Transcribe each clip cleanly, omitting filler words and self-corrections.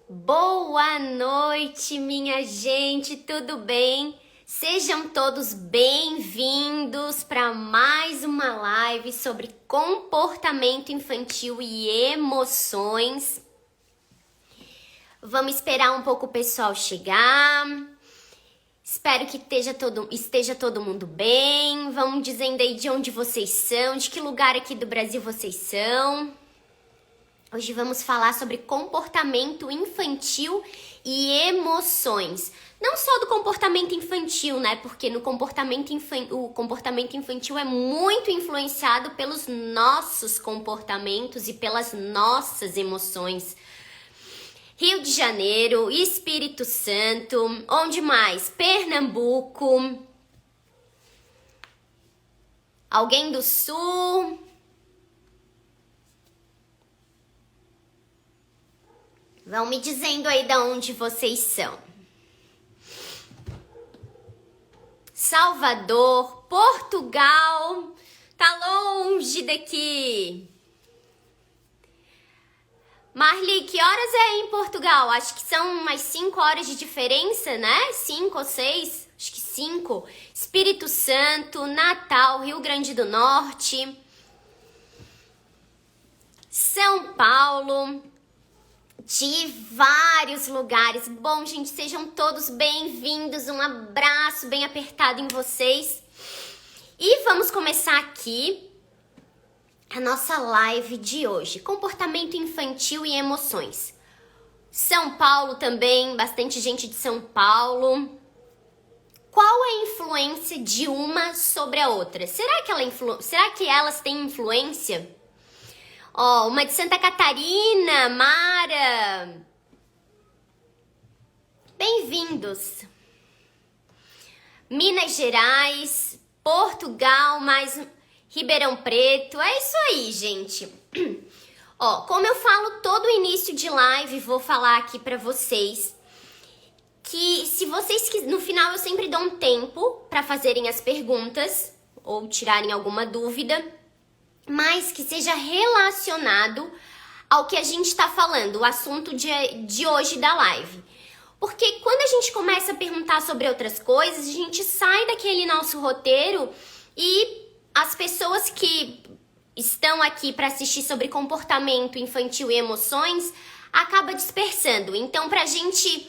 Boa noite, minha gente, tudo bem? Sejam todos bem-vindos para mais uma live sobre comportamento infantil e emoções. Vamos esperar um pouco o pessoal chegar. Espero que esteja todo mundo bem. Vão dizendo aí de onde vocês são, de que lugar aqui do Brasil vocês são. Hoje vamos falar sobre comportamento infantil e emoções. Não só do comportamento infantil, né? Porque no o comportamento infantil é muito influenciado pelos nossos comportamentos e pelas nossas emoções. Rio de Janeiro, Espírito Santo, onde mais? Pernambuco. Alguém do Sul? Vão me dizendo aí de onde vocês são. Salvador, Portugal, tá longe daqui. Marli, que horas é em Portugal? Acho que são umas 5 horas de diferença, né? 5 ou 6? Acho que 5. Espírito Santo, Natal, Rio Grande do Norte, São Paulo, de vários lugares. Bom, gente, sejam todos bem-vindos. Um abraço bem apertado em vocês. E vamos começar aqui a nossa live de hoje. Comportamento infantil e emoções. São Paulo também, bastante gente de São Paulo. Qual é a influência de uma sobre a outra? Será que elas têm influência? Ó, uma de Santa Catarina, Mara. Bem-vindos. Minas Gerais, Portugal, mais Ribeirão Preto. É isso aí, gente. Ó, como eu falo todo início de live, vou falar aqui pra vocês que se vocês no final eu sempre dou um tempo pra fazerem as perguntas ou tirarem alguma dúvida, mas que seja relacionado ao que a gente está falando, o assunto de hoje da live. Porque quando a gente começa a perguntar sobre outras coisas, a gente sai daquele nosso roteiro e as pessoas que estão aqui para assistir sobre comportamento infantil e emoções acaba dispersando. Então, pra gente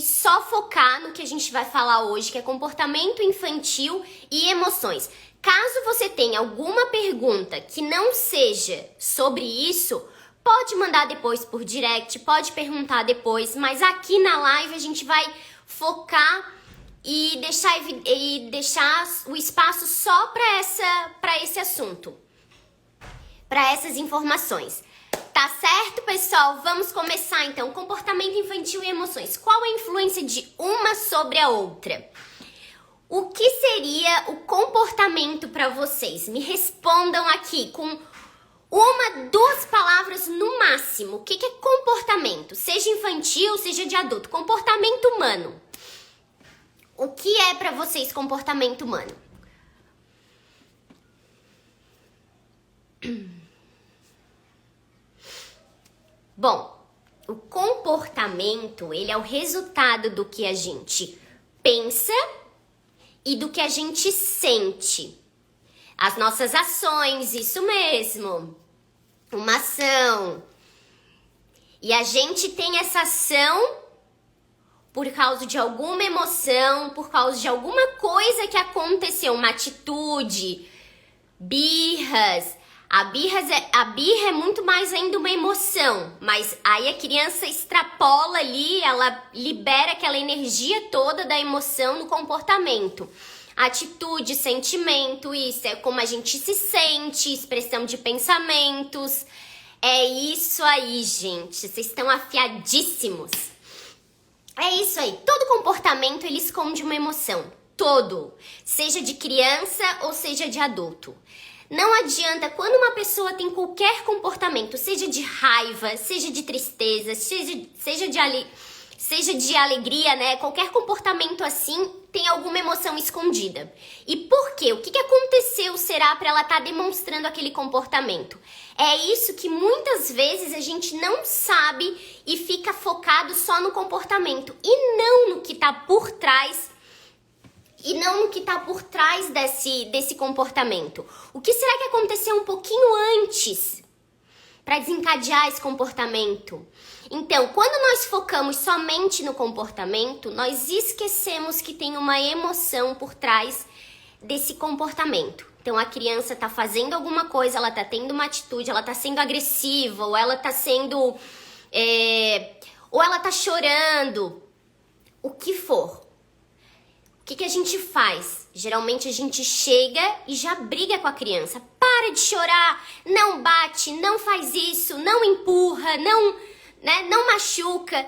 só focar no que a gente vai falar hoje, que é comportamento infantil e emoções. Caso você tenha alguma pergunta que não seja sobre isso, pode mandar depois por direct, pode perguntar depois, mas aqui na live a gente vai focar e deixar o espaço só para esse assunto, para essas informações. Tá certo, pessoal? Vamos começar então. Comportamento infantil e emoções. Qual a influência de uma sobre a outra? O que seria o comportamento para vocês? Me respondam aqui com uma, 2 palavras no máximo. O que é comportamento? Seja infantil, seja de adulto. Comportamento humano. O que é para vocês comportamento humano? Bom, o comportamento, ele é o resultado do que a gente pensa e do que a gente sente. As nossas ações, isso mesmo. Uma ação. E a gente tem essa ação por causa de alguma emoção, por causa de alguma coisa que aconteceu, uma atitude, birras. A birra é muito mais ainda uma emoção, mas aí a criança extrapola ali, ela libera aquela energia toda da emoção no comportamento. Atitude, sentimento, isso é como a gente se sente, expressão de pensamentos. É isso aí, gente, vocês estão afiadíssimos. É isso aí, todo comportamento ele esconde uma emoção, todo, seja de criança ou seja de adulto. Não adianta, quando uma pessoa tem qualquer comportamento, seja de raiva, seja de tristeza, seja de alegria, né? Qualquer comportamento assim tem alguma emoção escondida. E por quê? O que aconteceu será para ela estar demonstrando aquele comportamento? É isso que muitas vezes a gente não sabe e fica focado só no comportamento e não no que tá por trás. E não no que tá por trás desse comportamento. O que será que aconteceu um pouquinho antes para desencadear esse comportamento? Então, quando nós focamos somente no comportamento, nós esquecemos que tem uma emoção por trás desse comportamento. Então, a criança tá fazendo alguma coisa, ela tá tendo uma atitude, ela tá sendo agressiva, ou ela tá sendo... ou ela tá chorando, o que for. O que a gente faz? Geralmente a gente chega e já briga com a criança. Para de chorar, não bate, não faz isso, não empurra, não machuca.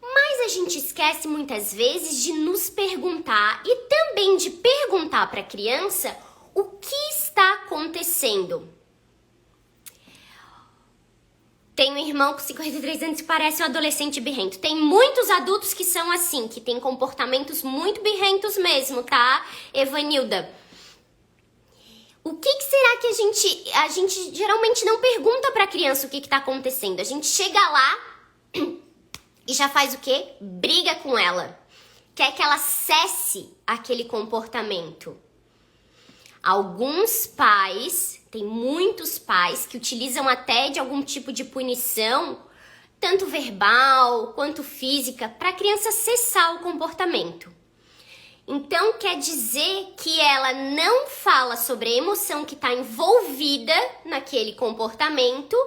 Mas a gente esquece muitas vezes de nos perguntar e também de perguntar para a criança o que está acontecendo. Tem um irmão com 53 anos que parece um adolescente birrento. Tem muitos adultos que são assim, que têm comportamentos muito birrentos mesmo, tá, Evanilda? O que será que a gente geralmente não pergunta pra criança o que tá acontecendo? A gente chega lá e já faz o quê? Briga com ela. Quer que ela cesse aquele comportamento. Alguns pais, tem muitos pais que utilizam até de algum tipo de punição, tanto verbal quanto física, para a criança cessar o comportamento. Então quer dizer que ela não fala sobre a emoção que está envolvida naquele comportamento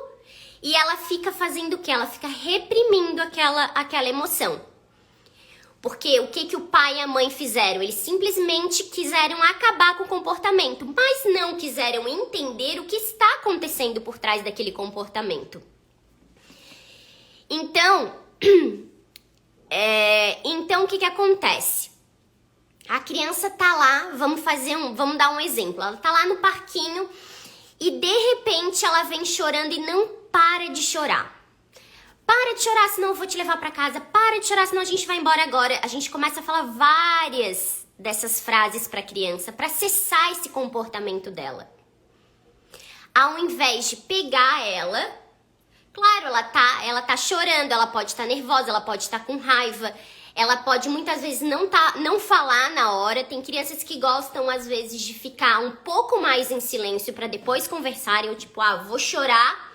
e ela fica fazendo o quê? Ela fica reprimindo aquela emoção. Porque o que o pai e a mãe fizeram? Eles simplesmente quiseram acabar com o comportamento, mas não quiseram entender o que está acontecendo por trás daquele comportamento. Então, o que acontece? A criança tá lá, vamos dar um exemplo. Ela tá lá no parquinho e de repente ela vem chorando e não para de chorar. Para de chorar, senão eu vou te levar pra casa. Para de chorar, senão a gente vai embora agora. A gente começa a falar várias dessas frases pra criança, pra cessar esse comportamento dela. Ao invés de pegar ela, claro, ela tá chorando, ela pode estar nervosa, ela pode estar com raiva, ela pode muitas vezes não falar na hora. Tem crianças que gostam, às vezes, de ficar um pouco mais em silêncio pra depois conversarem. Eu, tipo, vou chorar.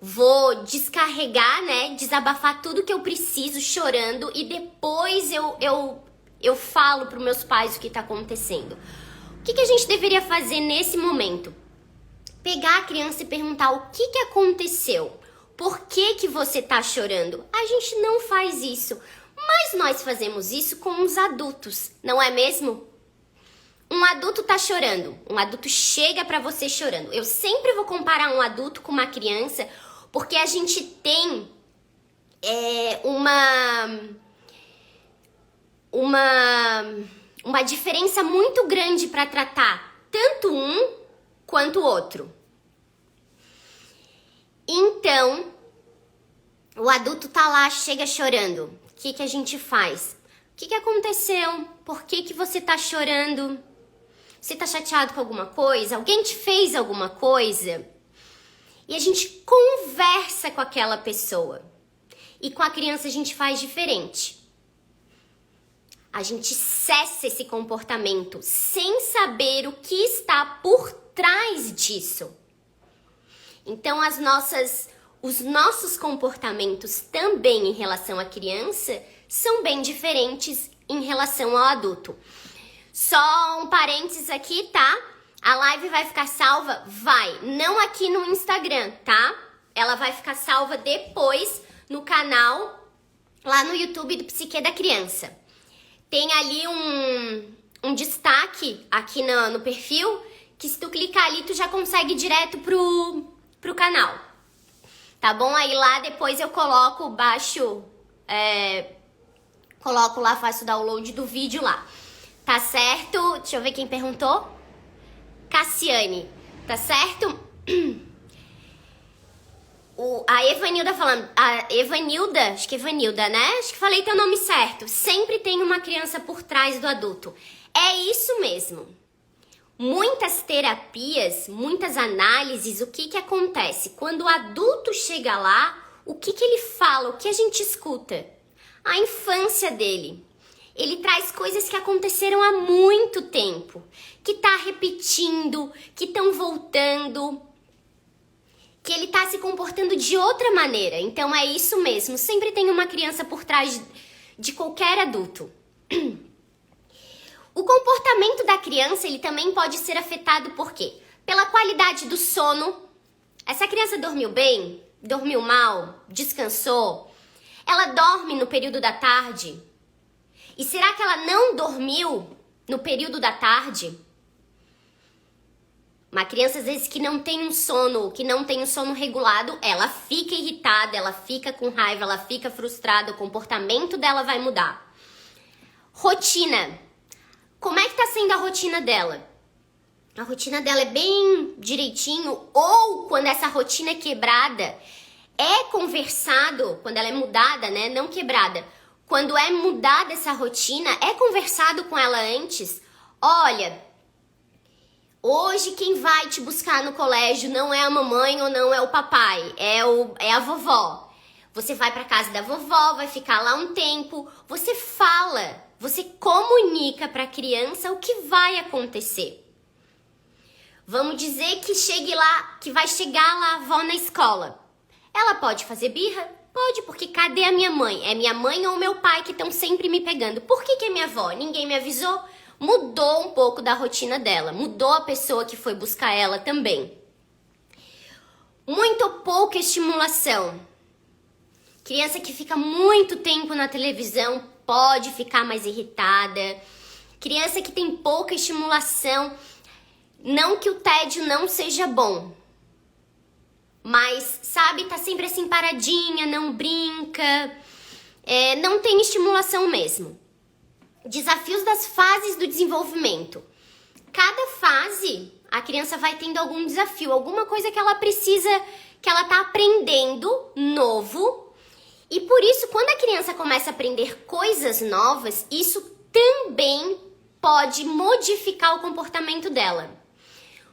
Vou descarregar, né, desabafar tudo que eu preciso chorando e depois eu falo para os meus pais o que está acontecendo. O que a gente deveria fazer nesse momento? Pegar a criança e perguntar o que aconteceu. Por que você está chorando? A gente não faz isso, mas nós fazemos isso com os adultos, não é mesmo? Um adulto tá chorando, um adulto chega para você chorando. Eu sempre vou comparar um adulto com uma criança, porque a gente tem uma diferença muito grande para tratar tanto um quanto o outro. Então, o adulto tá lá, chega chorando. O que a gente faz? O que aconteceu? Por que você tá chorando? Você tá chateado com alguma coisa? Alguém te fez alguma coisa? E a gente conversa com aquela pessoa. E com a criança a gente faz diferente. A gente cessa esse comportamento sem saber o que está por trás disso. Então os nossos comportamentos também em relação à criança são bem diferentes em relação ao adulto. Só um parênteses aqui, tá? A live vai ficar salva? Vai. Não aqui no Instagram, tá? Ela vai ficar salva depois no canal, lá no YouTube do Psique da Criança. Tem ali um destaque aqui no perfil, que se tu clicar ali, tu já consegue ir direto pro canal. Tá bom? Aí lá depois eu coloco, coloco lá, faço o download do vídeo lá. Tá certo? Deixa eu ver quem perguntou. Cassiane, tá certo? A Evanilda falando, acho que Evanilda, né? Acho que falei teu nome certo. Sempre tem uma criança por trás do adulto. É isso mesmo. muitas terapias, muitas análises, o que que acontece? Quando o adulto chega lá, o que que ele fala, o que a gente escuta? A infância dele. Ele traz coisas que aconteceram há muito tempo, que tá repetindo, que estão voltando, que ele tá se comportando de outra maneira. Então é isso mesmo, sempre tem uma criança por trás de qualquer adulto. O comportamento da criança, ele também pode ser afetado por quê? Pela qualidade do sono. Essa criança dormiu bem? Dormiu mal? Descansou? Ela dorme no período da tarde? E será que ela não dormiu no período da tarde? Uma criança, às vezes, que não tem um sono regulado, ela fica irritada, ela fica com raiva, ela fica frustrada, o comportamento dela vai mudar. Rotina. Como é que tá sendo a rotina dela? A rotina dela é bem direitinho, ou quando essa rotina é quebrada, é conversado, quando ela é mudada, né? Não quebrada. Quando é mudada essa rotina, é conversado com ela antes. Olha, hoje quem vai te buscar no colégio não é a mamãe ou não é o papai, é a vovó. Você vai para casa da vovó, vai ficar lá um tempo, você fala, você comunica para a criança o que vai acontecer. Vamos dizer que vai chegar lá a avó na escola. Ela pode fazer birra? Pode, porque cadê a minha mãe? É minha mãe ou meu pai que estão sempre me pegando. Por que é minha avó? Ninguém me avisou? Mudou um pouco da rotina dela, mudou a pessoa que foi buscar ela também. Muito pouca estimulação. Criança que fica muito tempo na televisão pode ficar mais irritada. Criança que tem pouca estimulação, não que o tédio não seja bom, mas, sabe, tá sempre assim paradinha, não brinca, não tem estimulação mesmo. Desafios das fases do desenvolvimento. Cada fase, a criança vai tendo algum desafio, alguma coisa que ela precisa, que ela tá aprendendo novo. E por isso, quando a criança começa a aprender coisas novas, isso também pode modificar o comportamento dela.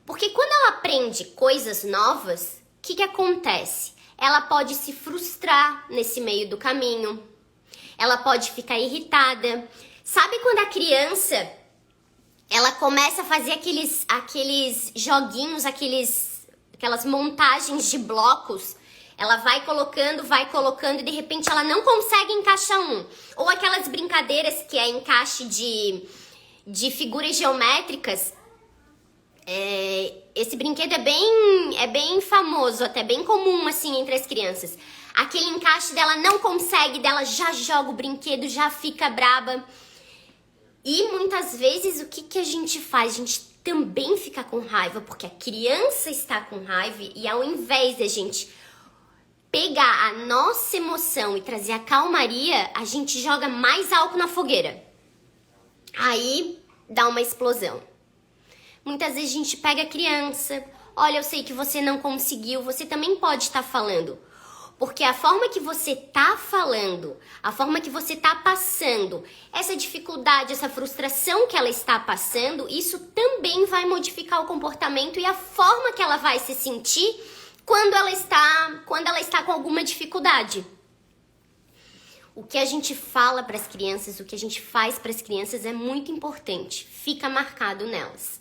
Porque quando ela aprende coisas novas, o que acontece? Ela pode se frustrar nesse meio do caminho. Ela pode ficar irritada. Sabe quando a criança, ela começa a fazer aqueles joguinhos, aquelas montagens de blocos? Ela vai colocando e de repente ela não consegue encaixar um. Ou aquelas brincadeiras que é encaixe de figuras geométricas. Esse brinquedo é bem famoso, até bem comum assim entre as crianças. Aquele encaixe dela não consegue, dela já joga o brinquedo, já fica braba. E muitas vezes o que a gente faz? A gente também fica com raiva, porque a criança está com raiva e ao invés de a gente pegar a nossa emoção e trazer a calmaria, a gente joga mais álcool na fogueira. Aí dá uma explosão. Muitas vezes a gente pega a criança, olha, eu sei que você não conseguiu, você também pode estar falando. Porque a forma que você tá falando, a forma que você tá passando, essa dificuldade, essa frustração que ela está passando, isso também vai modificar o comportamento e a forma que ela vai se sentir quando ela está com alguma dificuldade. O que a gente fala para as crianças, o que a gente faz para as crianças é muito importante, fica marcado nelas.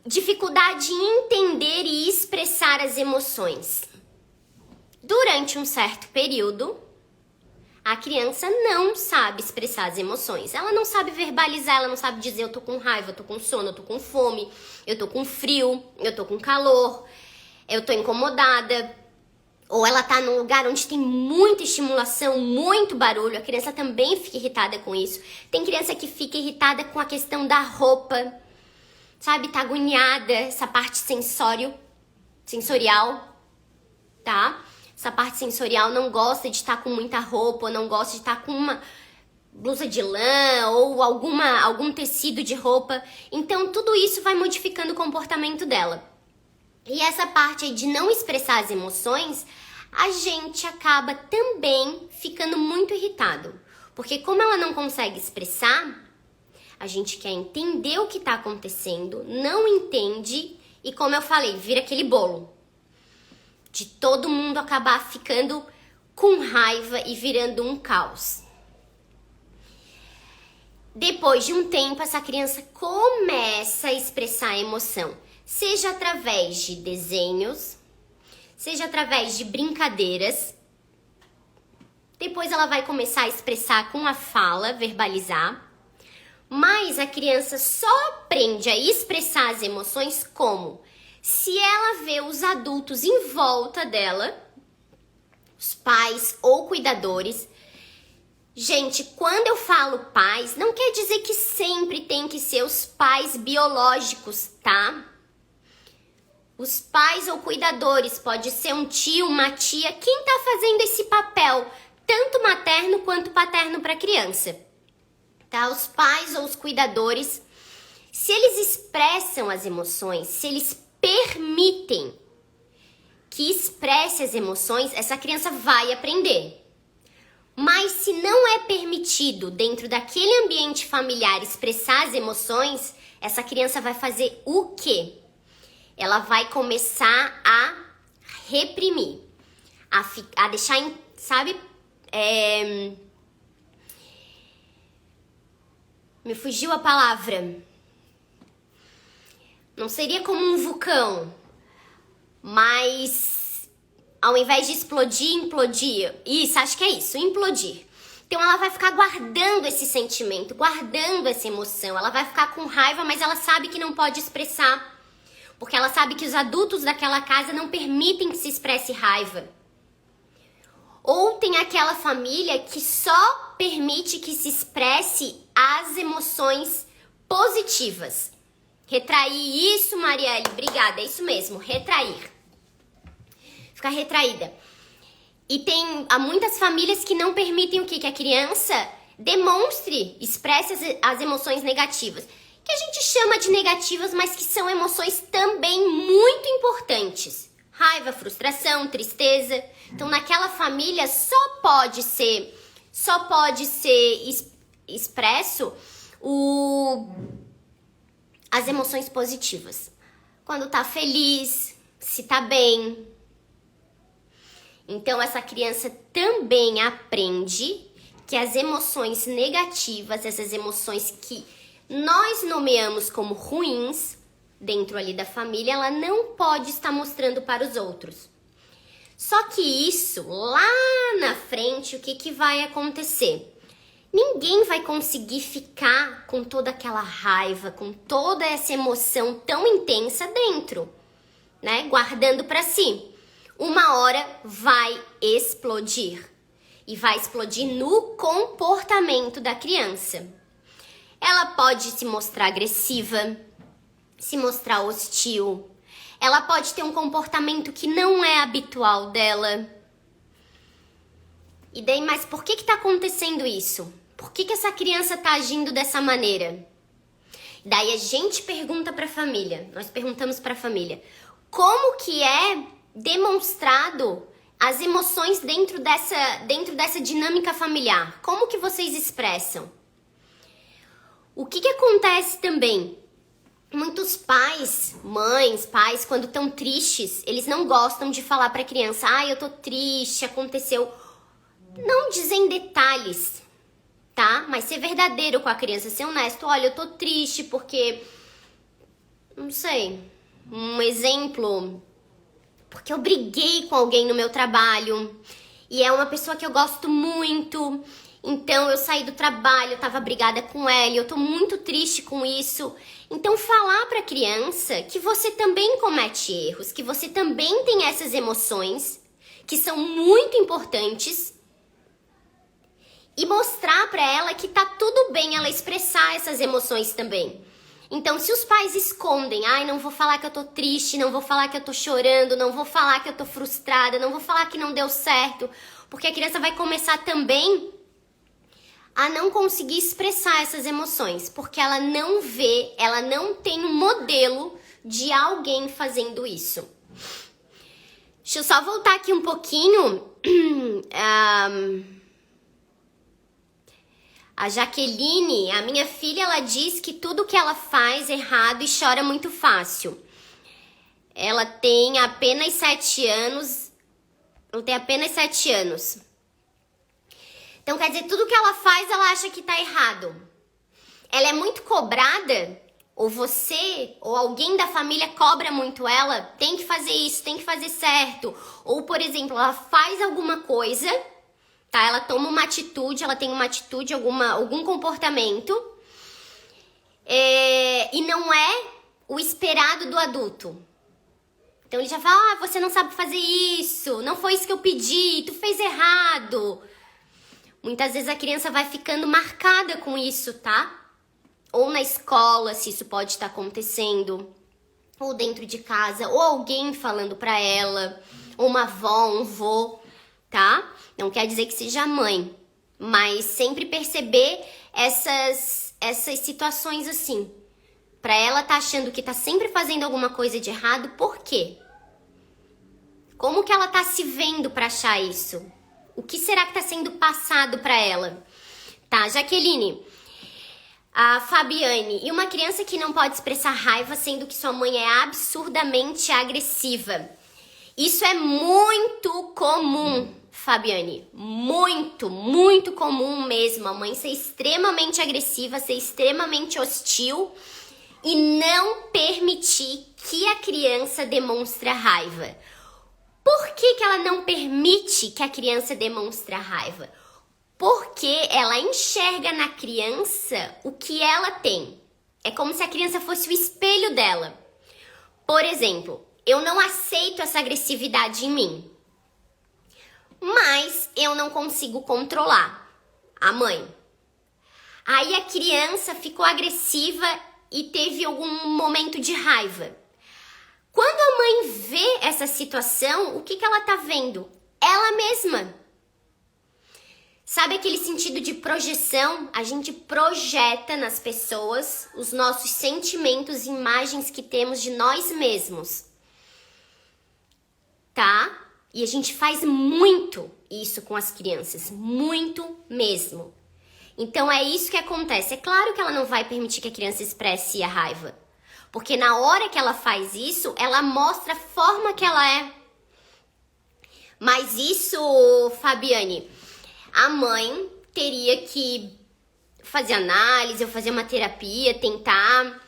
Dificuldade em entender e expressar as emoções. Durante um certo período, a criança não sabe expressar as emoções. Ela não sabe verbalizar, ela não sabe dizer eu tô com raiva, eu tô com sono, eu tô com fome, eu tô com frio, eu tô com calor, eu tô incomodada. Ou ela tá num lugar onde tem muita estimulação, muito barulho. A criança também fica irritada com isso. Tem criança que fica irritada com a questão da roupa, sabe? Tá agoniada, essa parte sensorial, tá? Essa parte sensorial não gosta de estar com muita roupa, não gosta de estar com uma blusa de lã ou algum tecido de roupa. Então, tudo isso vai modificando o comportamento dela. E essa parte aí de não expressar as emoções, a gente acaba também ficando muito irritado. Porque como ela não consegue expressar, A gente quer entender o que tá acontecendo, não entende e, como eu falei, vira aquele bolo. De todo mundo acabar ficando com raiva e virando um caos. Depois de um tempo, essa criança começa a expressar a emoção, seja através de desenhos, seja através de brincadeiras. Depois ela vai começar a expressar com a fala, verbalizar. Mas a criança só aprende a expressar as emoções como? Se ela vê os adultos em volta dela, os pais ou cuidadores. Gente, quando eu falo pais, não quer dizer que sempre tem que ser os pais biológicos, tá? Os pais ou cuidadores, pode ser um tio, uma tia, quem tá fazendo esse papel, tanto materno quanto paterno para a criança, tá? Os pais ou os cuidadores, se eles expressam as emoções, se eles permitem que expresse as emoções, essa criança vai aprender. Mas se não é permitido dentro daquele ambiente familiar expressar as emoções, essa criança vai fazer o quê? Ela vai começar a reprimir, a deixar, sabe? Me fugiu a palavra. Não seria como um vulcão, mas ao invés de explodir, implodir. Isso, acho que é isso, implodir. Então ela vai ficar guardando esse sentimento, guardando essa emoção. Ela vai ficar com raiva, mas ela sabe que não pode expressar, porque ela sabe que os adultos daquela casa não permitem que se expresse raiva. Ou tem aquela família que só permite que se expresse as emoções positivas. Retrair isso, Marielle, obrigada, é isso mesmo, retrair. Ficar retraída. E há muitas famílias que não permitem o quê? Que a criança demonstre, expresse as emoções negativas. Que a gente chama de negativas, mas que são emoções também muito importantes. Raiva, frustração, tristeza. Então, naquela família só pode ser expresso as emoções positivas. Quando tá feliz, se tá bem. Então, essa criança também aprende que as emoções negativas, essas emoções que nós nomeamos como ruins, dentro ali da família, ela não pode estar mostrando para os outros. Só que isso, lá na frente, o que vai acontecer? Ninguém vai conseguir ficar com toda aquela raiva, com toda essa emoção tão intensa dentro, né? Guardando para si. Uma hora vai explodir. E vai explodir no comportamento da criança. Ela pode se mostrar agressiva, se mostrar hostil. Ela pode ter um comportamento que não é habitual dela. E daí, mas por que tá acontecendo isso? Por que essa criança tá agindo dessa maneira? Daí a gente pergunta pra família, nós perguntamos pra família, como que é demonstrado as emoções dentro dessa dinâmica familiar? Como que vocês expressam? O que acontece também? Muitos pais, mães, pais, quando estão tristes, eles não gostam de falar pra criança, eu tô triste, aconteceu. Não dizer em detalhes, tá? Mas ser verdadeiro com a criança, ser honesto. Olha, eu tô triste porque, não sei, um exemplo, porque eu briguei com alguém no meu trabalho e é uma pessoa que eu gosto muito. Então eu saí do trabalho, eu tava brigada com ela, eu tô muito triste com isso. Então falar pra criança que você também comete erros, que você também tem essas emoções que são muito importantes e mostrar pra ela que tá tudo bem ela expressar essas emoções também. Então se os pais escondem, não vou falar que eu tô triste, não vou falar que eu tô chorando, não vou falar que eu tô frustrada, não vou falar que não deu certo, porque a criança vai começar também a não conseguir expressar essas emoções, porque ela não vê, ela não tem um modelo de alguém fazendo isso. Deixa eu só voltar aqui um pouquinho. A Jaqueline, a minha filha, ela diz que tudo que ela faz é errado e chora muito fácil. Ela tem apenas 7 anos. Ela tem apenas 7 anos. Então, quer dizer, tudo que ela faz, ela acha que tá errado. Ela é muito cobrada, ou você, ou alguém da família cobra muito ela, tem que fazer isso, tem que fazer certo. Ou, por exemplo, ela faz alguma coisa, tá? Ela toma uma atitude, ela tem uma atitude, algum comportamento, e não é o esperado do adulto. Então ele já fala, você não sabe fazer isso, não foi isso que eu pedi, tu fez errado. Muitas vezes a criança vai ficando marcada com isso, tá? Ou na escola, se isso pode estar acontecendo, ou dentro de casa, ou alguém falando pra ela, ou uma avó, um vô, tá? Não quer dizer que seja mãe, mas sempre perceber essas situações assim. Pra ela tá achando que tá sempre fazendo alguma coisa de errado, por quê? Como que ela tá se vendo pra achar isso? O que será que tá sendo passado pra ela? Tá, Jaqueline, a Fabiane, e uma criança que não pode expressar raiva sendo que sua mãe é absurdamente agressiva. Isso é muito comum, Fabiane. Muito, muito comum mesmo. A mãe ser extremamente agressiva, ser extremamente hostil e não permitir que a criança demonstre raiva. Por que ela não permite que a criança demonstre raiva? Porque ela enxerga na criança o que ela tem. É como se a criança fosse o espelho dela. Por exemplo, eu não aceito essa agressividade em mim, mas eu não consigo controlar a mãe. Aí a criança ficou agressiva e teve algum momento de raiva. Quando a mãe vê essa situação, o que ela tá vendo? Ela mesma. Sabe aquele sentido de projeção? A gente projeta nas pessoas os nossos sentimentos e imagens que temos de nós mesmos. Tá? E a gente faz muito isso com as crianças. Muito mesmo. Então é isso que acontece. É claro que ela não vai permitir que a criança expresse a raiva. Porque na hora que ela faz isso, ela mostra a forma que ela é. Mas isso, Fabiane, a mãe teria que fazer análise ou fazer uma terapia, tentar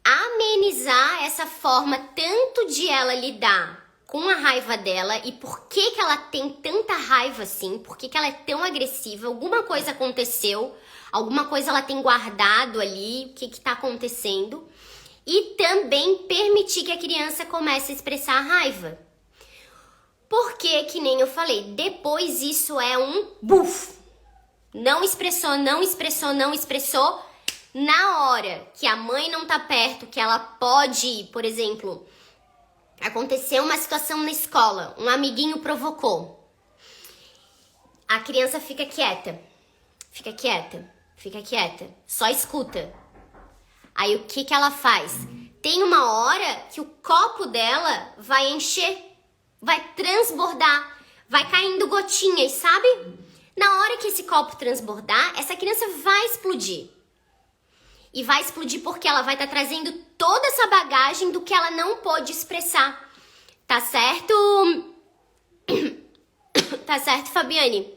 amenizar essa forma tanto de ela lidar com a raiva dela e por que ela tem tanta raiva assim, por que ela é tão agressiva, alguma coisa aconteceu, alguma coisa ela tem guardado ali, o que tá acontecendo. E também permitir que a criança comece a expressar a raiva. Porque, que nem eu falei, depois isso é um buf. Não expressou, não expressou, não expressou. Na hora que a mãe não tá perto, que ela pode, por exemplo, aconteceu uma situação na escola, um amiguinho provocou. A criança fica quieta, fica quieta, fica quieta, só escuta. Aí o que ela faz? Tem uma hora que o copo dela vai encher, vai transbordar, vai caindo gotinhas, sabe? Na hora que esse copo transbordar, essa criança vai explodir. E vai explodir porque ela vai estar trazendo toda essa bagagem do que ela não pôde expressar. Tá certo? Tá certo, Fabiane?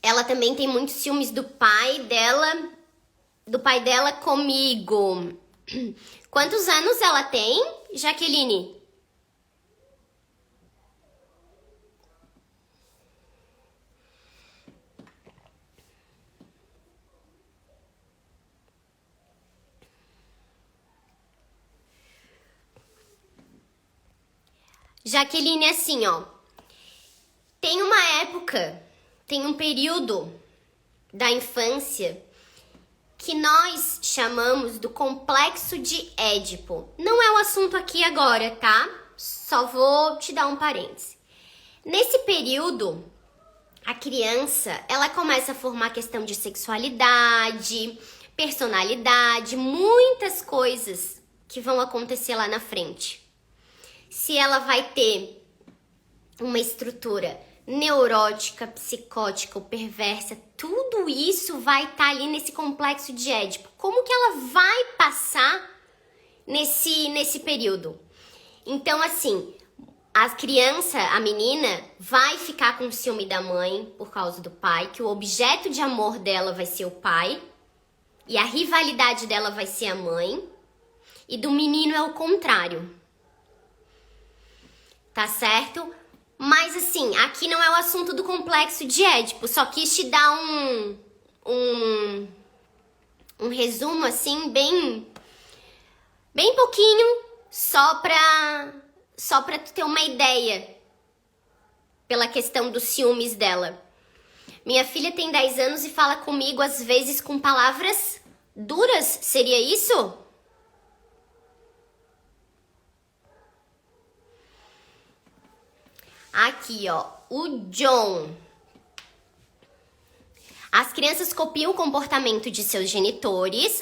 Ela também tem muitos ciúmes do pai dela comigo. Quantos anos ela tem, Jaqueline? Jaqueline, assim, ó. Tem uma época, tem um período da infância que nós chamamos do complexo de Édipo. Não é o assunto aqui agora, tá? Só vou te dar um parêntese. Nesse período, a criança, ela começa a formar questão de sexualidade, personalidade, muitas coisas que vão acontecer lá na frente. Se ela vai ter uma estrutura neurótica, psicótica ou perversa, tudo isso vai estar ali nesse complexo de Édipo. Como que ela vai passar nesse período? Então, assim, a criança, a menina, vai ficar com ciúme da mãe por causa do pai, que o objeto de amor dela vai ser o pai, e a rivalidade dela vai ser a mãe, e do menino é o contrário. Tá certo? Mas assim, aqui não é o assunto do complexo de Édipo, só quis te dar um resumo assim, bem pouquinho, só pra tu ter uma ideia pela questão dos ciúmes dela. Minha filha tem 10 anos e fala comigo às vezes com palavras duras, seria isso? Aqui, ó, o John. As crianças copiam o comportamento de seus genitores.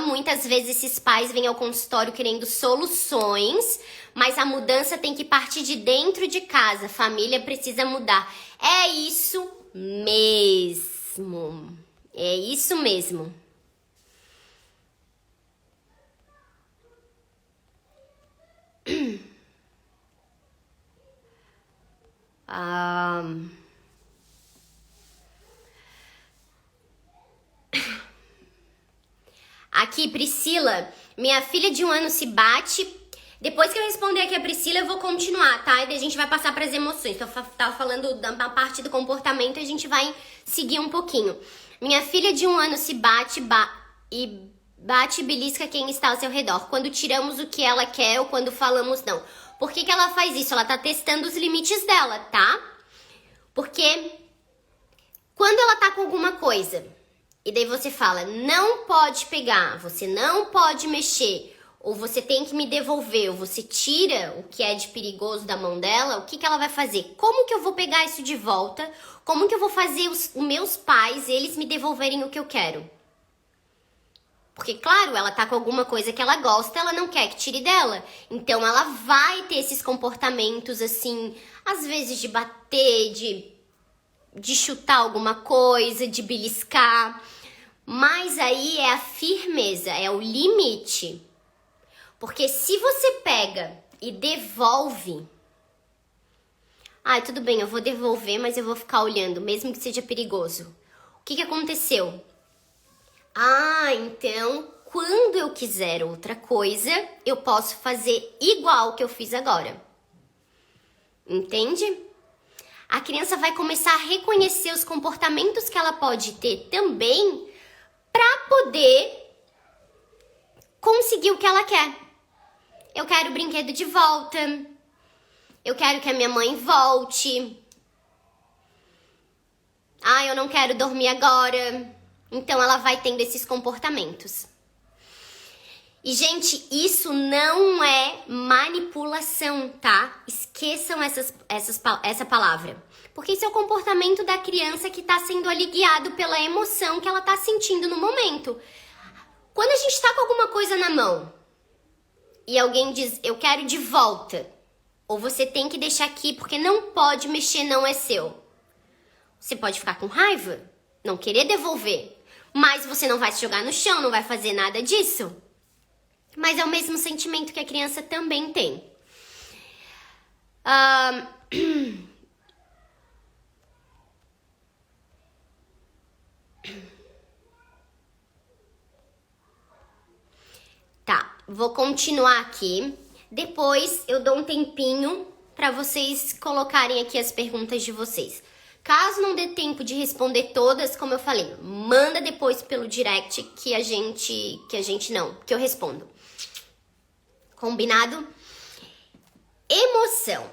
Muitas vezes esses pais vêm ao consultório querendo soluções, mas a mudança tem que partir de dentro de casa. A família precisa mudar. É isso mesmo. É isso mesmo. Aqui, Priscila, minha filha de 1 ano se bate. Depois que eu responder aqui a Priscila, eu vou continuar, tá? E daí a gente vai passar para as emoções. Tava falando da parte do comportamento e a gente vai seguir um pouquinho. Minha filha de 1 ano se bate e belisca quem está ao seu redor. Quando tiramos o que ela quer ou quando falamos não. Por que ela faz isso? Ela tá testando os limites dela, tá? Porque quando ela tá com alguma coisa e daí você fala, não pode pegar, você não pode mexer, ou você tem que me devolver, ou você tira o que é de perigoso da mão dela, o que ela vai fazer? Como que eu vou pegar isso de volta? Como que eu vou fazer os meus pais, eles me devolverem o que eu quero? Porque, claro, ela tá com alguma coisa que ela gosta, ela não quer que tire dela. Então, ela vai ter esses comportamentos, assim, às vezes de bater, de chutar alguma coisa, de beliscar. Mas aí é a firmeza, é o limite. Porque se você pega e devolve... tudo bem, eu vou devolver, mas eu vou ficar olhando, mesmo que seja perigoso. O que aconteceu? Então, quando eu quiser outra coisa, eu posso fazer igual que eu fiz agora. Entende? A criança vai começar a reconhecer os comportamentos que ela pode ter também para poder conseguir o que ela quer. Eu quero o brinquedo de volta. Eu quero que a minha mãe volte. Eu não quero dormir agora. Então, ela vai tendo esses comportamentos. E, gente, isso não é manipulação, tá? Esqueçam essa palavra. Porque isso é o comportamento da criança que está sendo ali guiado pela emoção que ela está sentindo no momento. Quando a gente está com alguma coisa na mão e alguém diz, eu quero de volta, ou você tem que deixar aqui porque não pode mexer, não é seu. Você pode ficar com raiva, não querer devolver. Mas você não vai se jogar no chão, não vai fazer nada disso. Mas é o mesmo sentimento que a criança também tem. Tá, vou continuar aqui. Depois eu dou um tempinho para vocês colocarem aqui as perguntas de vocês. Caso não dê tempo de responder todas, como eu falei, manda depois pelo direct que eu respondo. Combinado? Emoção.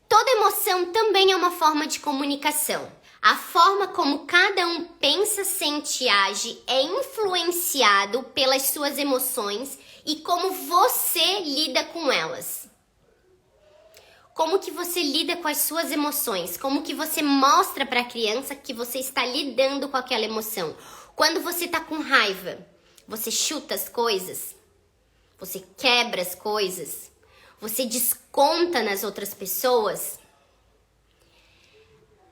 Toda emoção também é uma forma de comunicação. A forma como cada um pensa, sente e age é influenciado pelas suas emoções e como você lida com elas. Como que você lida com as suas emoções? Como que você mostra para a criança que você está lidando com aquela emoção? Quando você está com raiva, você chuta as coisas? Você quebra as coisas? Você desconta nas outras pessoas?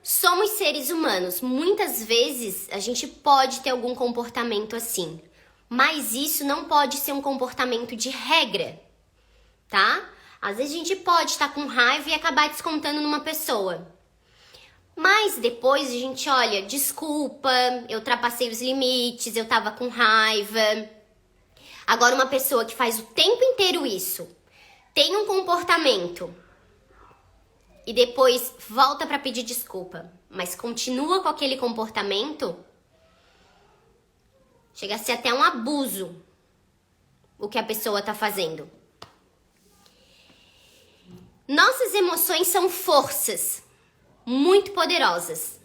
somos seres humanos. Muitas vezes a gente pode ter algum comportamento assim, mas isso não pode ser um comportamento de regra, tá? Às vezes a gente pode estar com raiva e acabar descontando numa pessoa. Mas depois a gente olha, desculpa, eu ultrapassei os limites, eu tava com raiva. Agora uma pessoa que faz o tempo inteiro isso, tem um comportamento e depois volta para pedir desculpa, mas continua com aquele comportamento, chega a ser até um abuso o que a pessoa tá fazendo. Nossas emoções são forças muito poderosas.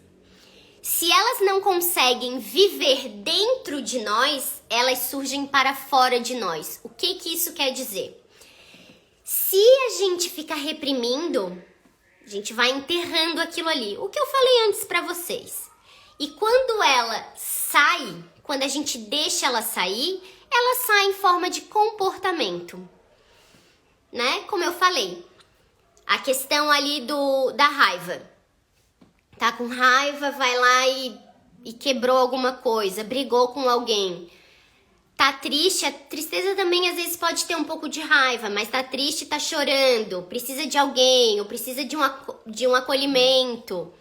Se elas não conseguem viver dentro de nós, elas surgem para fora de nós. O que isso quer dizer? Se a gente fica reprimindo, a gente vai enterrando aquilo ali. O que eu falei antes para vocês. E quando ela sai, quando a gente deixa ela sai em forma de comportamento, né? Como eu falei, a questão ali da raiva. Tá com raiva, vai lá e quebrou alguma coisa, brigou com alguém. Tá triste, a tristeza também às vezes pode ter um pouco de raiva, mas tá triste, tá chorando, precisa de alguém, ou precisa de um acolhimento.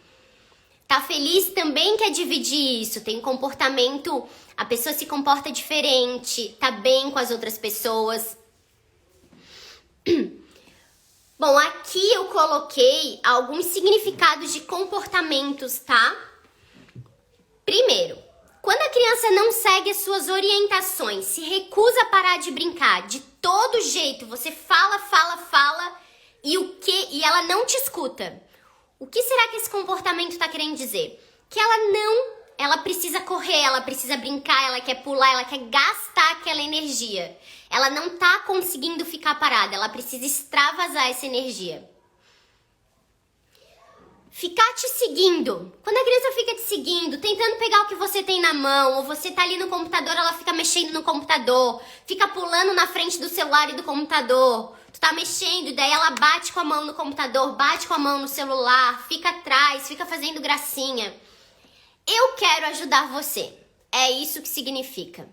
Tá feliz, também quer dividir isso, tem comportamento, a pessoa se comporta diferente, tá bem com as outras pessoas. Bom, aqui eu coloquei alguns significados de comportamentos, tá? Primeiro, quando a criança não segue as suas orientações, se recusa a parar de brincar, de todo jeito, você fala e ela não te escuta. O que será que esse comportamento tá querendo dizer? Que ela precisa correr, ela precisa brincar, ela quer pular, ela quer gastar aquela energia. Ela não tá conseguindo ficar parada, ela precisa extravasar essa energia. Ficar te seguindo. Quando a criança fica te seguindo, tentando pegar o que você tem na mão, ou você tá ali no computador, ela fica mexendo no computador, fica pulando na frente do celular e do computador. Tu tá mexendo, e daí ela bate com a mão no computador, bate com a mão no celular, fica atrás, fica fazendo gracinha. Eu quero ajudar você. É isso que significa.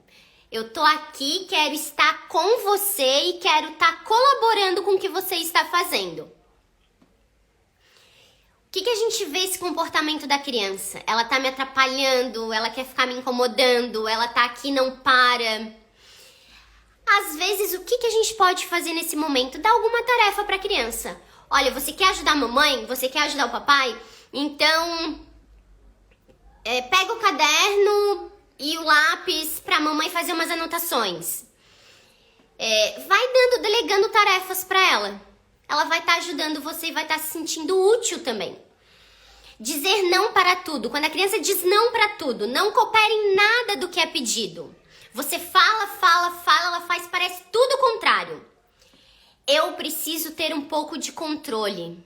Eu tô aqui, quero estar com você e quero estar colaborando com o que você está fazendo. O que a gente vê esse comportamento da criança? Ela tá me atrapalhando, ela quer ficar me incomodando, ela tá aqui e não para. Às vezes, o que a gente pode fazer nesse momento? Dar alguma tarefa pra criança. Olha, você quer ajudar a mamãe? Você quer ajudar o papai? Então, pega o caderno e o lápis pra mamãe fazer umas anotações. Vai delegando tarefas pra ela. Ela vai estar ajudando você e vai estar se sentindo útil também. Dizer não para tudo. Quando a criança diz não para tudo, não coopera em nada do que é pedido. Você fala, ela faz, parece tudo o contrário. Eu preciso ter um pouco de controle.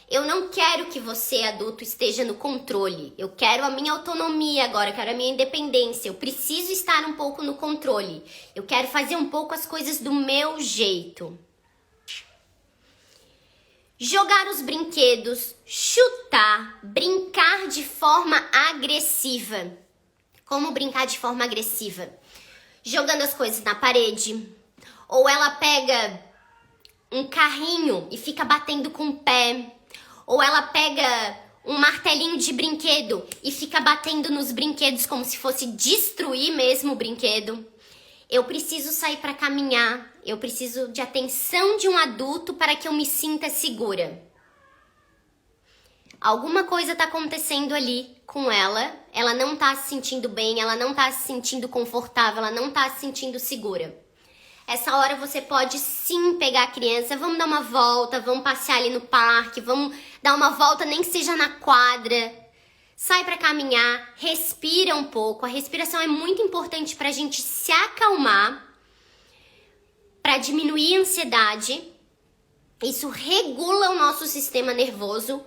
Eu não quero que você, adulto, esteja no controle. Eu quero a minha autonomia agora, eu quero a minha independência. Eu preciso estar um pouco no controle. Eu quero fazer um pouco as coisas do meu jeito. Jogar os brinquedos, chutar, brincar de forma agressiva. Como brincar de forma agressiva? Jogando as coisas na parede. Ou ela pega um carrinho e fica batendo com o pé. Ou ela pega um martelinho de brinquedo e fica batendo nos brinquedos como se fosse destruir mesmo o brinquedo. Eu preciso sair para caminhar. Eu preciso de atenção de um adulto para que eu me sinta segura. Alguma coisa está acontecendo ali com ela. Ela não está se sentindo bem, ela não está se sentindo confortável, ela não está se sentindo segura. Essa hora você pode sim pegar a criança, vamos dar uma volta, vamos passear ali no parque, vamos dar uma volta nem que seja na quadra. Sai para caminhar, respira um pouco. A respiração é muito importante para a gente se acalmar, para diminuir a ansiedade. Isso regula o nosso sistema nervoso,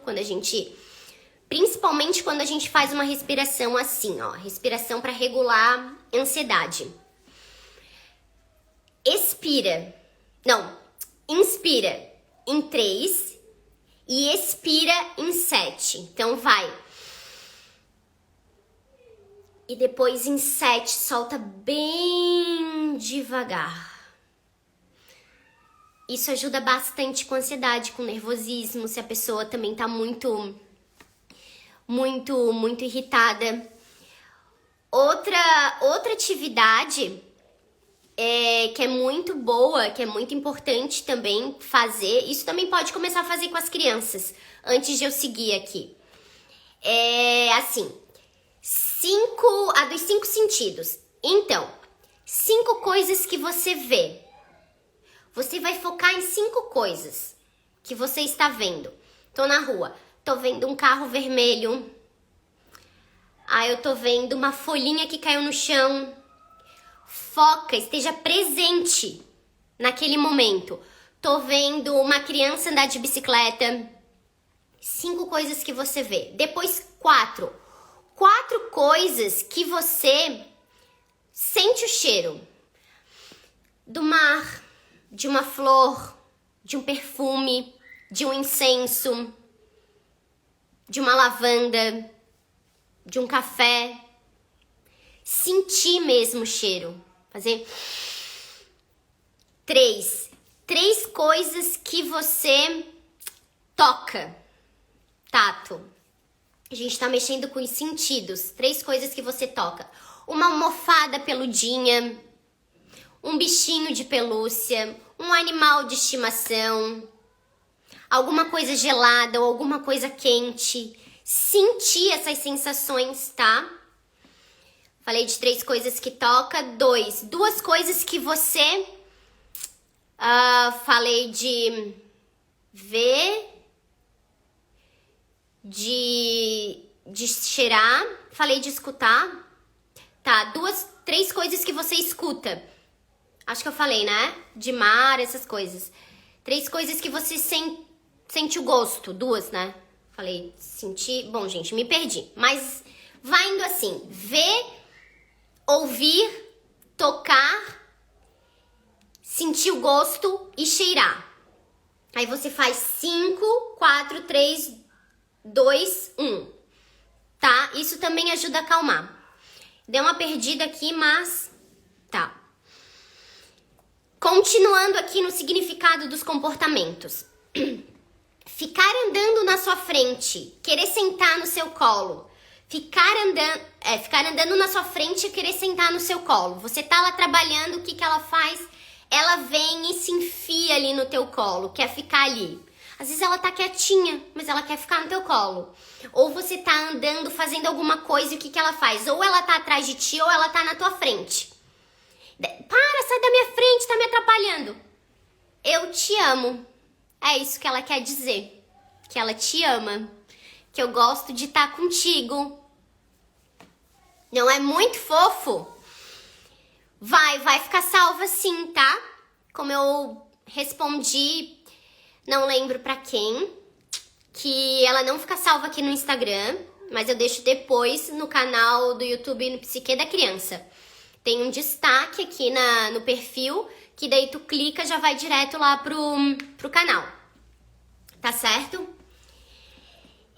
principalmente quando a gente faz uma respiração assim, ó, respiração para regular a ansiedade. Inspira em 3 e expira em 7. Então vai. E depois em 7, solta bem devagar. Isso ajuda bastante com ansiedade, com nervosismo, se a pessoa também tá muito irritada. Outra atividade que é muito boa, que é muito importante também fazer, isso também pode começar a fazer com as crianças, antes de eu seguir aqui. É assim, dos 5 sentidos. Então, 5 coisas que você vê. Você vai focar em 5 coisas que você está vendo. Tô na rua, tô vendo um carro vermelho. Eu tô vendo uma folhinha que caiu no chão. Foca, esteja presente naquele momento. Tô vendo uma criança andar de bicicleta. 5 coisas que você vê. Depois 4 coisas que você sente o cheiro. Do mar, de uma flor, de um perfume, de um incenso, de uma lavanda, de um café. Sentir mesmo o cheiro. Fazer 3 coisas que você toca. Tato. A gente tá mexendo com os sentidos. 3 coisas que você toca. Uma almofada peludinha, um bichinho de pelúcia, um animal de estimação, alguma coisa gelada ou alguma coisa quente. Sentir essas sensações, tá? Falei de 3 coisas que toca. 2 coisas que você... falei de ver, de cheirar, falei de escutar. Tá, 3 coisas que você escuta. Acho que eu falei, né? De mar, essas coisas. 3 coisas que você sente o gosto. 2, né? Falei sentir... Bom, gente, me perdi. Mas vai indo assim. Ver, ouvir, tocar, sentir o gosto e cheirar. Aí você faz 5, 4, 3, 2, 1. Tá? Isso também ajuda a acalmar. Deu uma perdida aqui, mas tá. Continuando aqui no significado dos comportamentos. Ficar andando na sua frente, querer sentar no seu colo. Ficar andando na sua frente e querer sentar no seu colo. Você tá lá trabalhando, o que ela faz? Ela vem e se enfia ali no teu colo, quer ficar ali. Às vezes ela tá quietinha, mas ela quer ficar no teu colo. Ou você tá andando, fazendo alguma coisa e o que ela faz? Ou ela tá atrás de ti ou ela tá na tua frente. Para, sai da minha frente, tá me atrapalhando. Eu te amo. É isso que ela quer dizer. Que ela te ama. Que eu gosto de estar contigo. Não é muito fofo? Vai ficar salva sim, tá? Como eu respondi, não lembro pra quem, que ela não fica salva aqui no Instagram, mas eu deixo depois no canal do YouTube no Psique da Criança. Tem um destaque aqui no perfil, que daí tu clica e já vai direto lá pro canal. Tá certo?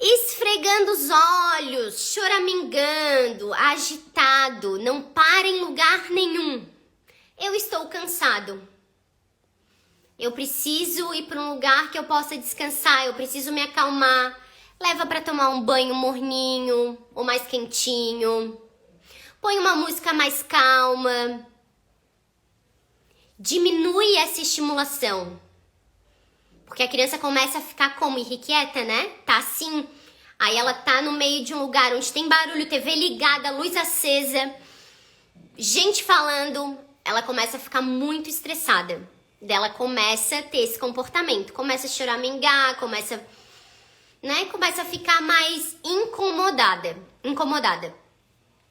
Esfregando os olhos, choramingando, agitado, não para em lugar nenhum. Eu estou cansado. Eu preciso ir para um lugar que eu possa descansar, eu preciso me acalmar. Leva para tomar um banho morninho ou mais quentinho. Põe uma música mais calma. Diminui essa estimulação. Porque a criança começa a ficar como? Irrequieta, né? Tá assim. Aí ela tá no meio de um lugar onde tem barulho, TV ligada, luz acesa, gente falando. Ela começa a ficar muito estressada. Ela começa a ter esse comportamento. Começa a choramingar, começa a ficar mais incomodada.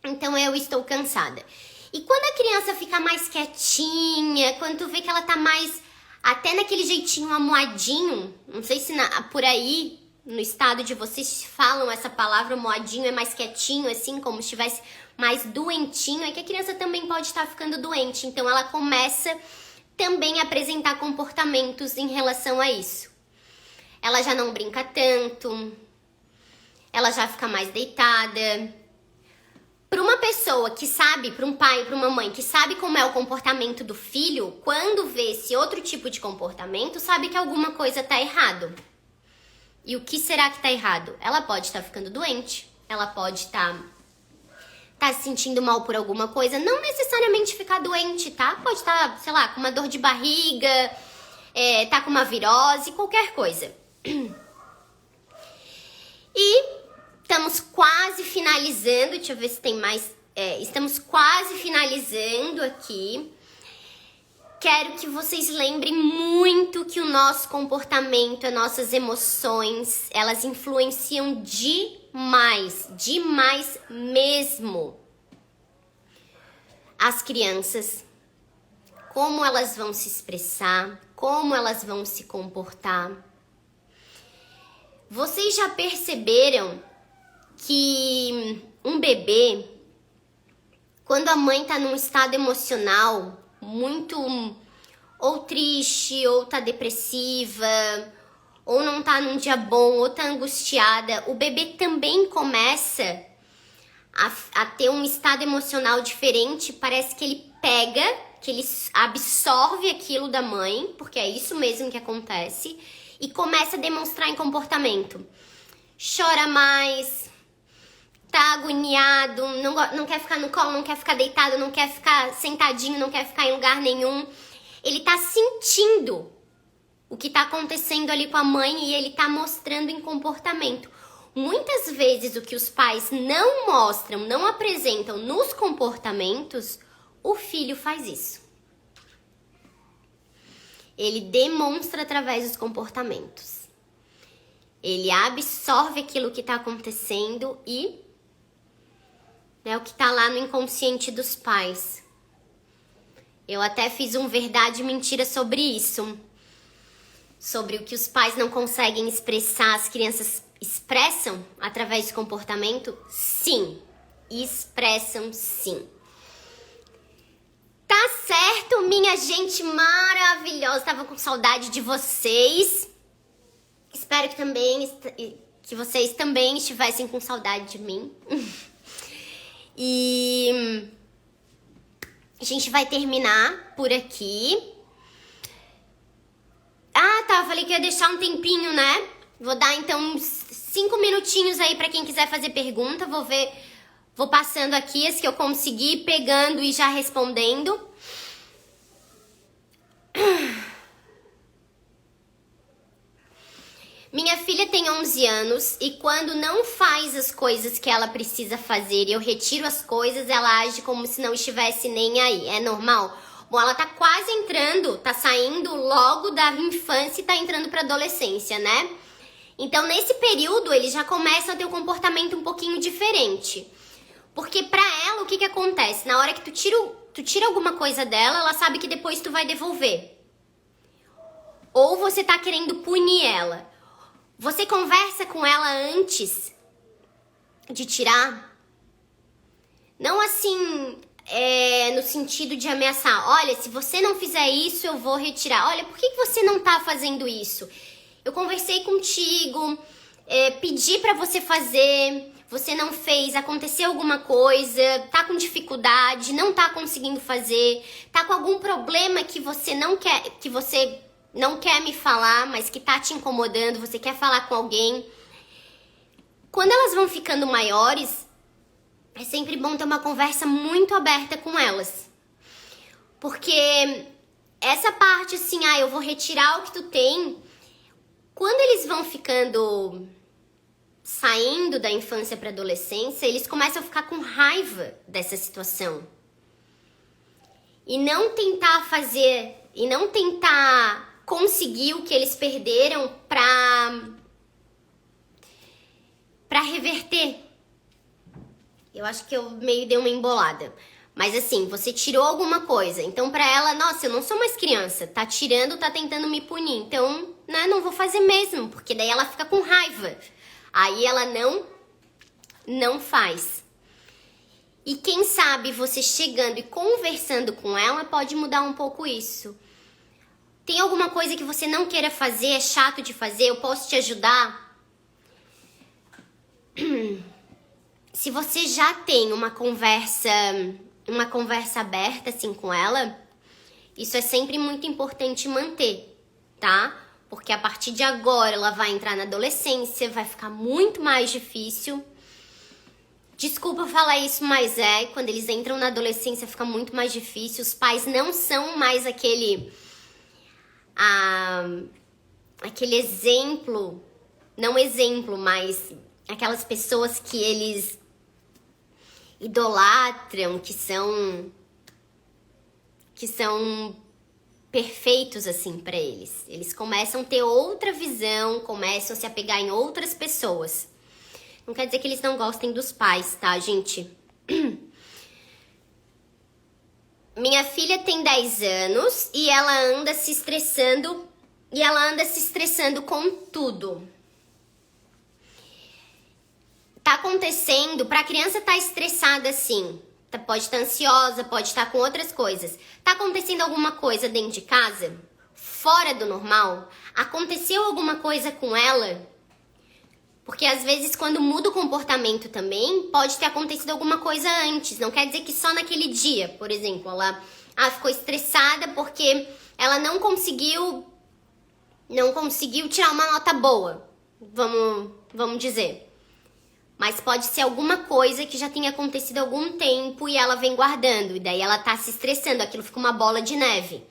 Então eu estou cansada. E quando a criança fica mais quietinha, quando tu vê que ela tá mais... até naquele jeitinho amuadinho, não sei se por aí, no estado de vocês falam essa palavra, moadinho, é mais quietinho, assim, como se estivesse mais doentinho, é que a criança também pode estar ficando doente. Então ela começa também a apresentar comportamentos em relação a isso. Ela já não brinca tanto, ela já fica mais deitada, Para uma pessoa que sabe, para um pai, para uma mãe que sabe como é o comportamento do filho, quando vê esse outro tipo de comportamento, sabe que alguma coisa tá errado. E o que será que tá errado? Ela pode estar ficando doente, ela pode estar se sentindo mal por alguma coisa, não necessariamente ficar doente, tá? Pode estar, sei lá, com uma dor de barriga, tá com uma virose, qualquer coisa. E estamos quase finalizando, deixa eu ver se tem mais. Estamos quase finalizando aqui. Quero que vocês lembrem muito que o nosso comportamento, as nossas emoções, elas influenciam demais, demais mesmo. As crianças, como elas vão se expressar, como elas vão se comportar. Vocês já perceberam que um bebê, quando a mãe tá num estado emocional muito ou triste, ou tá depressiva, ou não tá num dia bom, ou tá angustiada, o bebê também começa a ter um estado emocional diferente. Parece que ele pega, que ele absorve aquilo da mãe, porque é isso mesmo que acontece, e começa a demonstrar em comportamento. Chora mais, tá agoniado, não quer ficar no colo, não quer ficar deitado, não quer ficar sentadinho, não quer ficar em lugar nenhum. Ele tá sentindo o que tá acontecendo ali com a mãe e ele tá mostrando em comportamento. Muitas vezes o que os pais não mostram, não apresentam nos comportamentos, o filho faz isso. Ele demonstra através dos comportamentos. Ele absorve aquilo que tá acontecendo e o que tá lá no inconsciente dos pais. Eu até fiz um verdade e mentira sobre isso. Sobre o que os pais não conseguem expressar, as crianças expressam através do comportamento? Sim, expressam sim. Tá certo, minha gente maravilhosa. Tava com saudade de vocês. Espero que vocês também estivessem com saudade de mim. E a gente vai terminar por aqui. Ah, tá, eu falei que ia deixar um tempinho, né? Vou dar então uns 5 minutinhos aí pra quem quiser fazer pergunta. Vou passando aqui as que eu consegui, pegando e já respondendo. Minha filha tem 11 anos e quando não faz as coisas que ela precisa fazer e eu retiro as coisas, ela age como se não estivesse nem aí. É normal? Bom, ela tá quase entrando, tá saindo logo da infância e tá entrando pra adolescência, né? Então, nesse período, eles já começam a ter um comportamento um pouquinho diferente. Porque pra ela, o que acontece? Na hora que tu tira alguma coisa dela, ela sabe que depois tu vai devolver. Ou você tá querendo punir ela. Você conversa com ela antes de tirar? Não assim, no sentido de ameaçar. Olha, se você não fizer isso, eu vou retirar. Olha, por que você não tá fazendo isso? Eu conversei contigo, pedi pra você fazer, você não fez, aconteceu alguma coisa, tá com dificuldade, não tá conseguindo fazer, tá com algum problema que você não quer me falar, mas que tá te incomodando, você quer falar com alguém. Quando elas vão ficando maiores, é sempre bom ter uma conversa muito aberta com elas. Porque essa parte assim, eu vou retirar o que tu tem. Quando eles vão saindo da infância para adolescência, eles começam a ficar com raiva dessa situação. E não tentar conseguir o que eles perderam pra reverter. Eu acho que eu meio dei uma embolada. Mas assim, você tirou alguma coisa. Então pra ela, nossa, eu não sou mais criança. Tá tirando, tá tentando me punir. Então, né, não vou fazer mesmo. Porque daí ela fica com raiva. Aí ela não faz. E quem sabe você chegando e conversando com ela pode mudar um pouco isso. Tem alguma coisa que você não queira fazer, é chato de fazer, eu posso te ajudar? Se Se você já tem uma conversa aberta assim com ela, isso é sempre muito importante manter, tá? Porque a partir de agora ela vai entrar na adolescência, vai ficar muito mais difícil. Desculpa falar isso, mas quando eles entram na adolescência fica muito mais difícil. Os pais não são mais aquele exemplo, não exemplo, mas aquelas pessoas que eles idolatram, que são perfeitos assim pra eles. Eles começam a ter outra visão, começam a se apegar em outras pessoas. Não quer dizer que eles não gostem dos pais, tá, gente? Minha filha tem 10 anos e ela anda se estressando com tudo. Tá acontecendo, pra criança tá estressada assim, pode estar ansiosa, pode estar com outras coisas. Tá acontecendo alguma coisa dentro de casa? Fora do normal? Aconteceu alguma coisa com ela? Porque às vezes quando muda o comportamento também, pode ter acontecido alguma coisa antes. Não quer dizer que só naquele dia, por exemplo, ela ficou estressada porque ela não conseguiu tirar uma nota boa, vamos dizer. Mas pode ser alguma coisa que já tenha acontecido há algum tempo e ela vem guardando. E daí ela tá se estressando, aquilo fica uma bola de neve.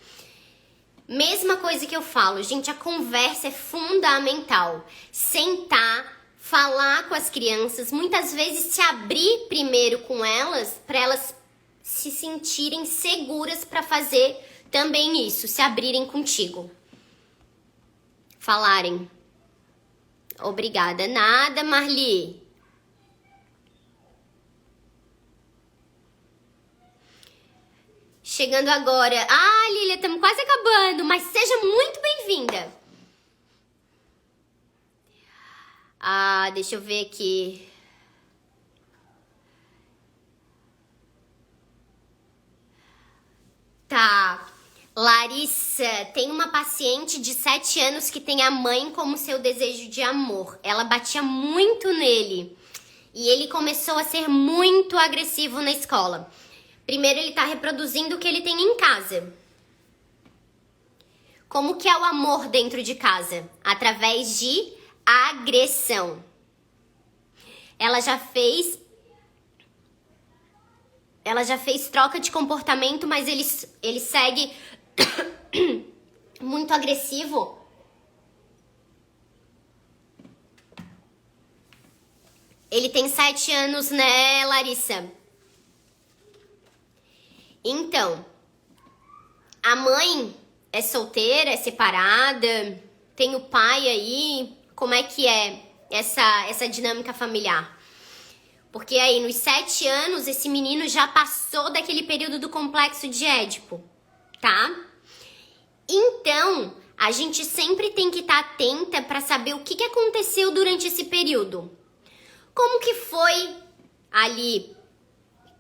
Mesma coisa que eu falo, gente, a conversa é fundamental. Sentar, falar com as crianças, muitas vezes se abrir primeiro com elas, para elas se sentirem seguras para fazer também isso, se abrirem contigo. Falarem. Obrigada. Nada, Marli. Chegando agora. Ah, Lilia, estamos quase acabando, mas seja muito bem-vinda. Ah, deixa eu ver aqui. Tá. Larissa, tem uma paciente de 7 anos que tem a mãe como seu desejo de amor. Ela batia muito nele. E ele começou a ser muito agressivo na escola. Primeiro, ele tá reproduzindo o que ele tem em casa. Como que é o amor dentro de casa? Através de agressão. Ela já fez troca de comportamento, mas ele segue muito agressivo. Ele tem 7 anos, né, Larissa? Então, a mãe é solteira, é separada, tem o pai aí, como é que é essa dinâmica familiar? Porque aí, nos 7 anos, esse menino já passou daquele período do complexo de Édipo, tá? Então, a gente sempre tem que estar atenta para saber o que aconteceu durante esse período. Como que foi ali,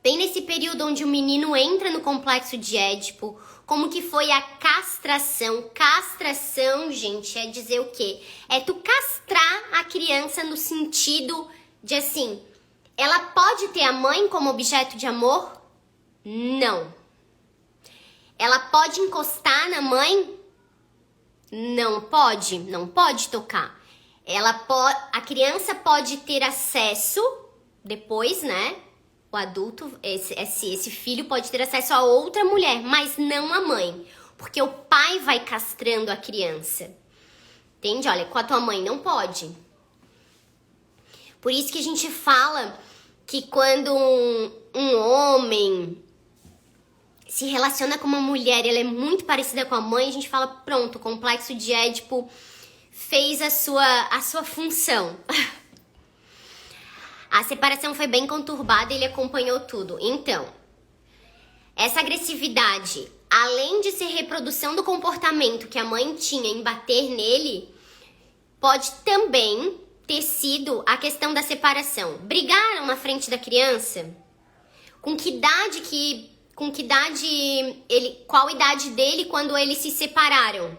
bem nesse período onde o menino entra no complexo de Édipo, como que foi a castração? Castração, gente, é dizer o quê? É tu castrar a criança no sentido de assim, ela pode ter a mãe como objeto de amor? Não. Ela pode encostar na mãe? Não pode tocar. A criança pode ter acesso depois, né? O adulto, esse filho pode ter acesso a outra mulher, mas não a mãe. Porque o pai vai castrando a criança. Entende? Olha, com a tua mãe não pode. Por isso que a gente fala que quando um homem se relaciona com uma mulher e ela é muito parecida com a mãe, a gente fala, pronto, o complexo de Édipo fez a sua função. A separação foi bem conturbada e ele acompanhou tudo. Então, essa agressividade, além de ser reprodução do comportamento que a mãe tinha em bater nele, pode também ter sido a questão da separação. Brigaram na frente da criança? Qual idade dele quando eles se separaram?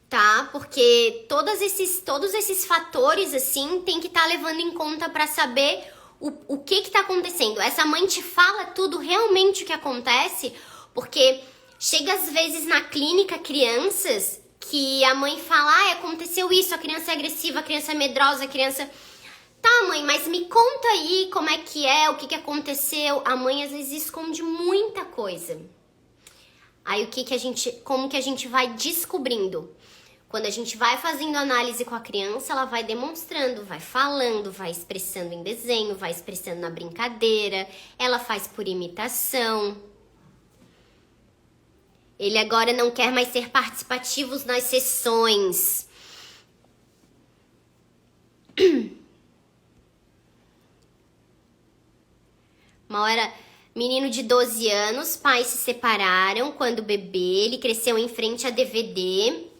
Tá? Porque todos esses fatores, assim, tem que estar levando em conta para saber o que tá acontecendo. Essa mãe te fala tudo realmente o que acontece, porque chega às vezes na clínica crianças que a mãe fala, aconteceu isso, a criança é agressiva, a criança é medrosa, a criança... Tá, mãe, mas me conta aí como é que é, o que aconteceu. A mãe às vezes esconde muita coisa. Aí como que a gente vai descobrindo? Quando a gente vai fazendo análise com a criança, ela vai demonstrando, vai falando, vai expressando em desenho, vai expressando na brincadeira, ela faz por imitação. Ele agora não quer mais ser participativos nas sessões. Uma hora, menino de 12 anos, pais se separaram quando bebê, ele cresceu em frente a DVD.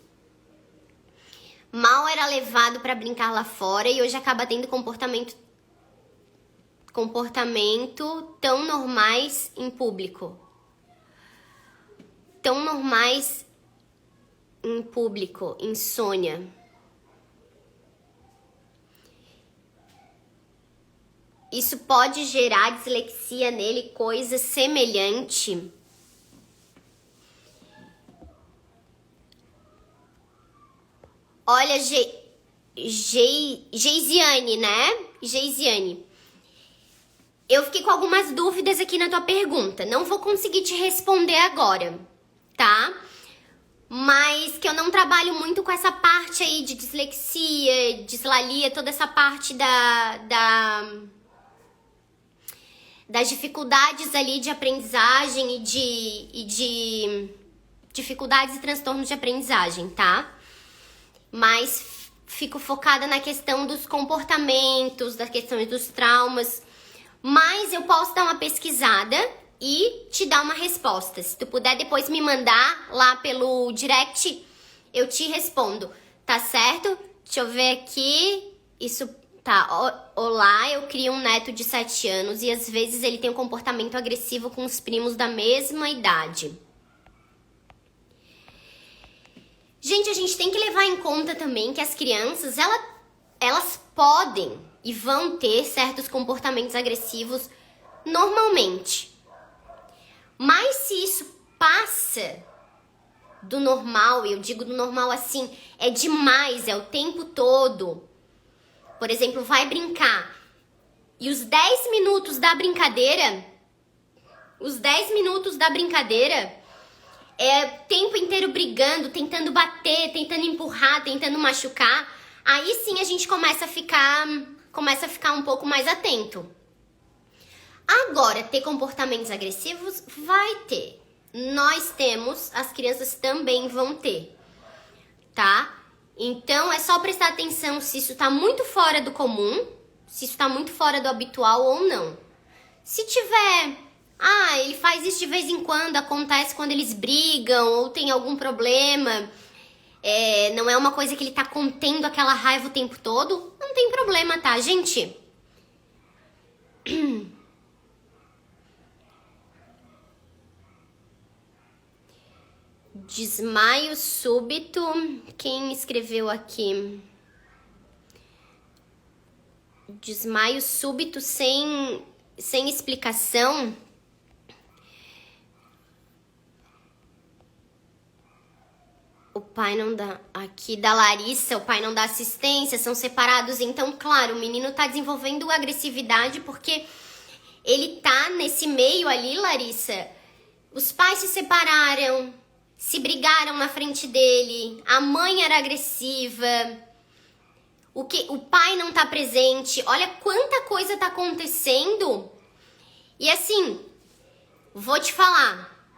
Mal era levado para brincar lá fora e hoje acaba tendo comportamento tão normais em público. Tão normais em público, insônia. Isso pode gerar dislexia nele, coisa semelhante. Olha, Geisiane, né? Geisiane. Eu fiquei com algumas dúvidas aqui na tua pergunta. Não vou conseguir te responder agora, tá? Mas que eu não trabalho muito com essa parte aí de dislexia, dislalia, toda essa parte das dificuldades ali de aprendizagem e de dificuldades e transtornos de aprendizagem, tá? Mas fico focada na questão dos comportamentos, das questões dos traumas. Mas eu posso dar uma pesquisada e te dar uma resposta. Se tu puder depois me mandar lá pelo direct, eu te respondo. Tá certo? Deixa eu ver aqui. Isso tá. Olá, eu crio um neto de 7 anos e às vezes ele tem um comportamento agressivo com os primos da mesma idade. Gente, a gente tem que levar em conta também que as crianças, elas podem e vão ter certos comportamentos agressivos normalmente. Mas se isso passa do normal, e eu digo do normal assim, é demais, é o tempo todo. Por exemplo, vai brincar e os 10 minutos da brincadeira, é o tempo inteiro brigando, tentando bater, tentando empurrar, tentando machucar, aí sim a gente começa a ficar um pouco mais atento. Agora, ter comportamentos agressivos vai ter. Nós temos, as crianças também vão ter, tá? Então, é só prestar atenção se isso tá muito fora do comum, se isso tá muito fora do habitual ou não. Se tiver... ele faz isso de vez em quando, acontece quando eles brigam ou tem algum problema, não é uma coisa que ele tá contendo aquela raiva o tempo todo, não tem problema, tá, gente? Desmaio súbito, quem escreveu aqui? Desmaio súbito sem explicação... O pai não dá... Aqui da Larissa, o pai não dá assistência, são separados. Então, claro, o menino tá desenvolvendo agressividade porque ele tá nesse meio ali, Larissa. Os pais se separaram, se brigaram na frente dele, a mãe era agressiva, o pai não tá presente. Olha quanta coisa tá acontecendo. E assim, vou te falar,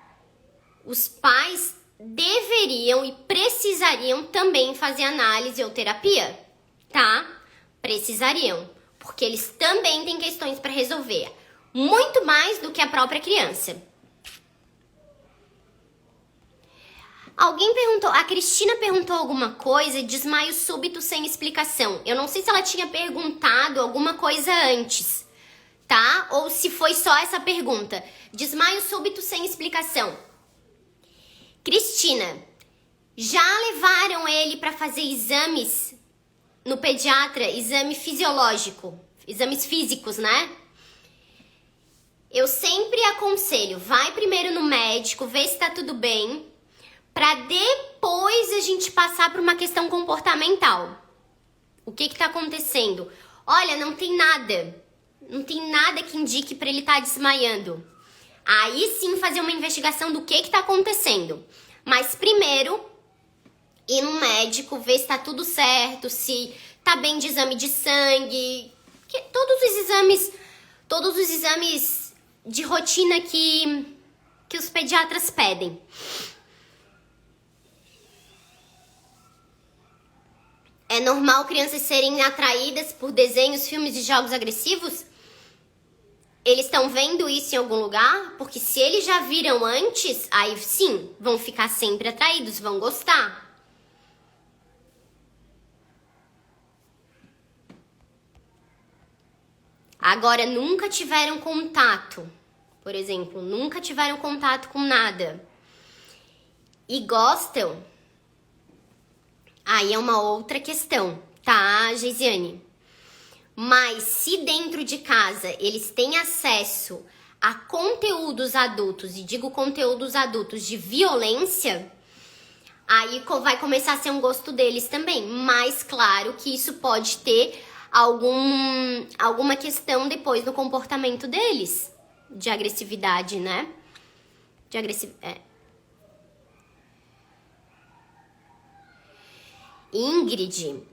os pais... deveriam e precisariam também fazer análise ou terapia, tá? Precisariam, porque eles também têm questões para resolver, muito mais do que a própria criança. Alguém perguntou, a Cristina perguntou alguma coisa, desmaio súbito sem explicação. Eu não sei se ela tinha perguntado alguma coisa antes, tá? Ou se foi só essa pergunta. Desmaio súbito sem explicação. Cristina, Já levaram ele para fazer exames no pediatra, exame fisiológico, exames físicos, né? Eu sempre aconselho, vai primeiro no médico, vê se tá tudo bem, para depois a gente passar por uma questão comportamental. O que tá acontecendo? Olha, não tem nada que indique para ele estar desmaiando. Aí sim fazer uma investigação do que tá acontecendo. Mas primeiro, ir no médico, ver se tá tudo certo, se tá bem de exame de sangue, todos os exames de rotina que os pediatras pedem. É normal crianças serem atraídas por desenhos, filmes e jogos agressivos? Eles estão vendo isso em algum lugar? Porque se eles já viram antes, aí sim, vão ficar sempre atraídos, vão gostar. Agora, nunca tiveram contato, por exemplo, nunca tiveram contato com nada e gostam, aí é uma outra questão, tá, Geisiane? Mas se dentro de casa eles têm acesso a conteúdos adultos, e digo conteúdos adultos de violência, aí vai começar a ser um gosto deles também. Mas claro que isso pode ter alguma questão depois no comportamento deles, de agressividade, né? Ingrid,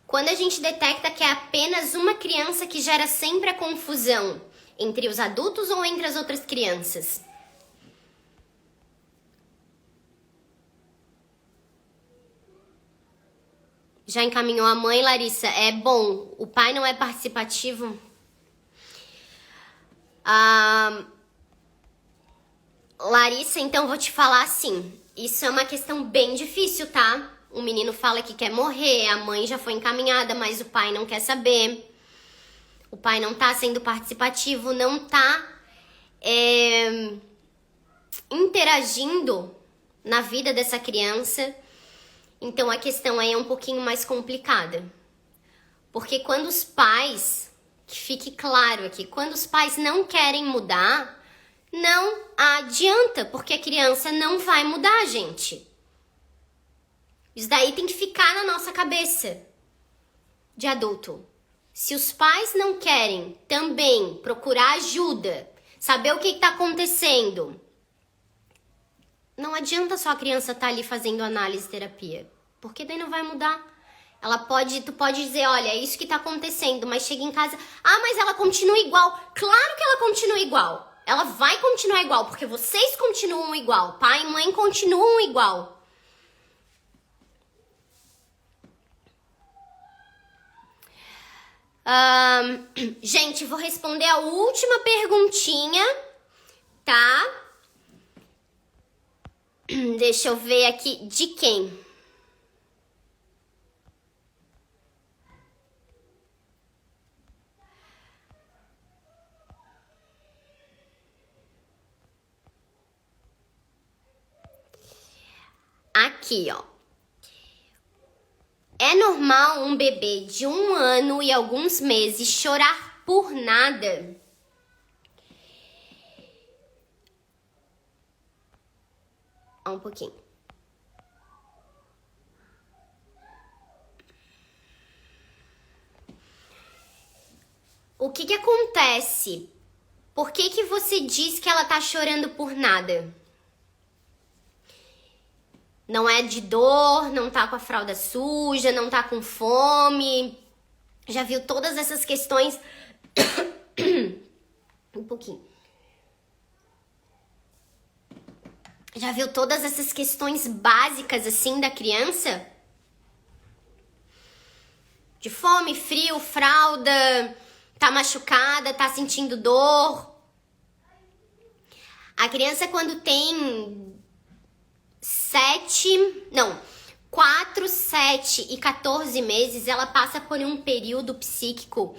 quando a gente detecta que é apenas uma criança que gera sempre a confusão entre os adultos ou entre as outras crianças? Já encaminhou a mãe, Larissa? É bom, o pai não é participativo? Larissa, então vou te falar assim, isso é uma questão bem difícil, tá? O menino fala que quer morrer, a mãe já foi encaminhada, mas o pai não quer saber. O pai não tá sendo participativo, não tá interagindo na vida dessa criança. Então a questão aí é um pouquinho mais complicada. Porque quando os pais, que fique claro aqui, quando os pais não querem mudar, não adianta, porque a criança não vai mudar, gente. Isso daí tem que ficar na nossa cabeça de adulto. Se os pais não querem também procurar ajuda, saber o que está acontecendo, não adianta só a criança estar ali fazendo análise e terapia, porque daí não vai mudar. Tu pode dizer, olha, é isso que tá acontecendo, mas chega em casa, mas ela continua igual. Claro que ela continua igual. Ela vai continuar igual, porque vocês continuam igual. Pai e mãe continuam igual. Gente, vou responder a última perguntinha, tá? Deixa eu ver aqui de quem. Aqui, ó. É normal um bebê de 1 ano e alguns meses chorar por nada? Um pouquinho. O que acontece? Por que você diz que ela tá chorando por nada? Não é de dor, não tá com a fralda suja, não tá com fome. Já viu todas essas questões? Um pouquinho. Já viu todas essas questões básicas assim da criança? De fome, frio, fralda, tá machucada, tá sentindo dor. A criança quando tem 4, 7 e 14 meses, ela passa por um período psíquico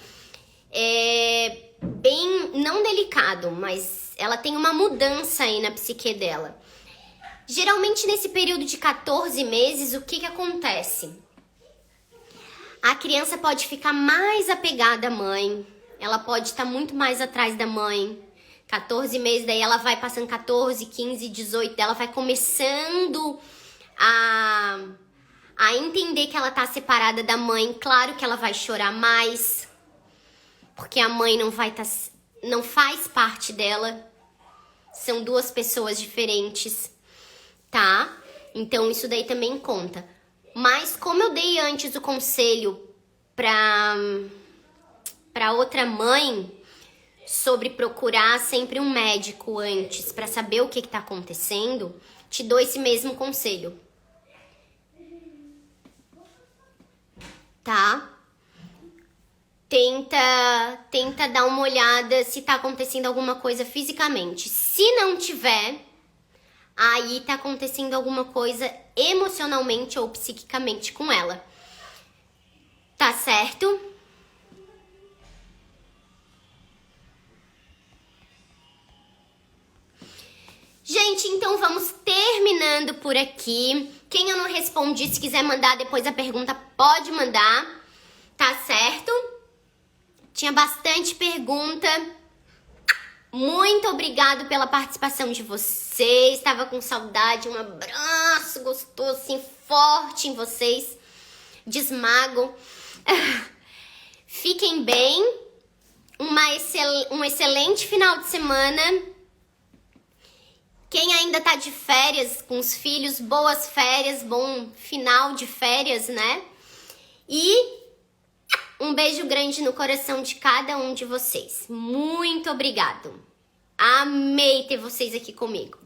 bem, não delicado, mas ela tem uma mudança aí na psique dela. Geralmente nesse período de 14 meses, o que acontece? A criança pode ficar mais apegada à mãe, ela pode estar muito mais atrás da mãe. 14 meses, daí ela vai passando 14, 15, 18, ela vai começando a entender que ela tá separada da mãe. Claro que ela vai chorar mais, porque a mãe não faz parte dela. São duas pessoas diferentes, tá? Então isso daí também conta. Mas como eu dei antes o conselho pra outra mãe sobre procurar sempre um médico antes para saber o que tá acontecendo, te dou esse mesmo conselho. Tá? Tenta dar uma olhada se tá acontecendo alguma coisa fisicamente. Se não tiver, aí tá acontecendo alguma coisa emocionalmente ou psiquicamente com ela. Tá certo? Gente, então vamos terminando por aqui. Quem eu não respondi, se quiser mandar depois a pergunta, pode mandar. Tá certo? Tinha bastante pergunta. Muito obrigado pela participação de vocês. Estava com saudade. Um abraço gostoso, assim, forte em vocês. Desmago. Fiquem bem. Um excelente final de semana. Quem ainda tá de férias com os filhos, boas férias, bom final de férias, né? E um beijo grande no coração de cada um de vocês. Muito obrigado. Amei ter vocês aqui comigo.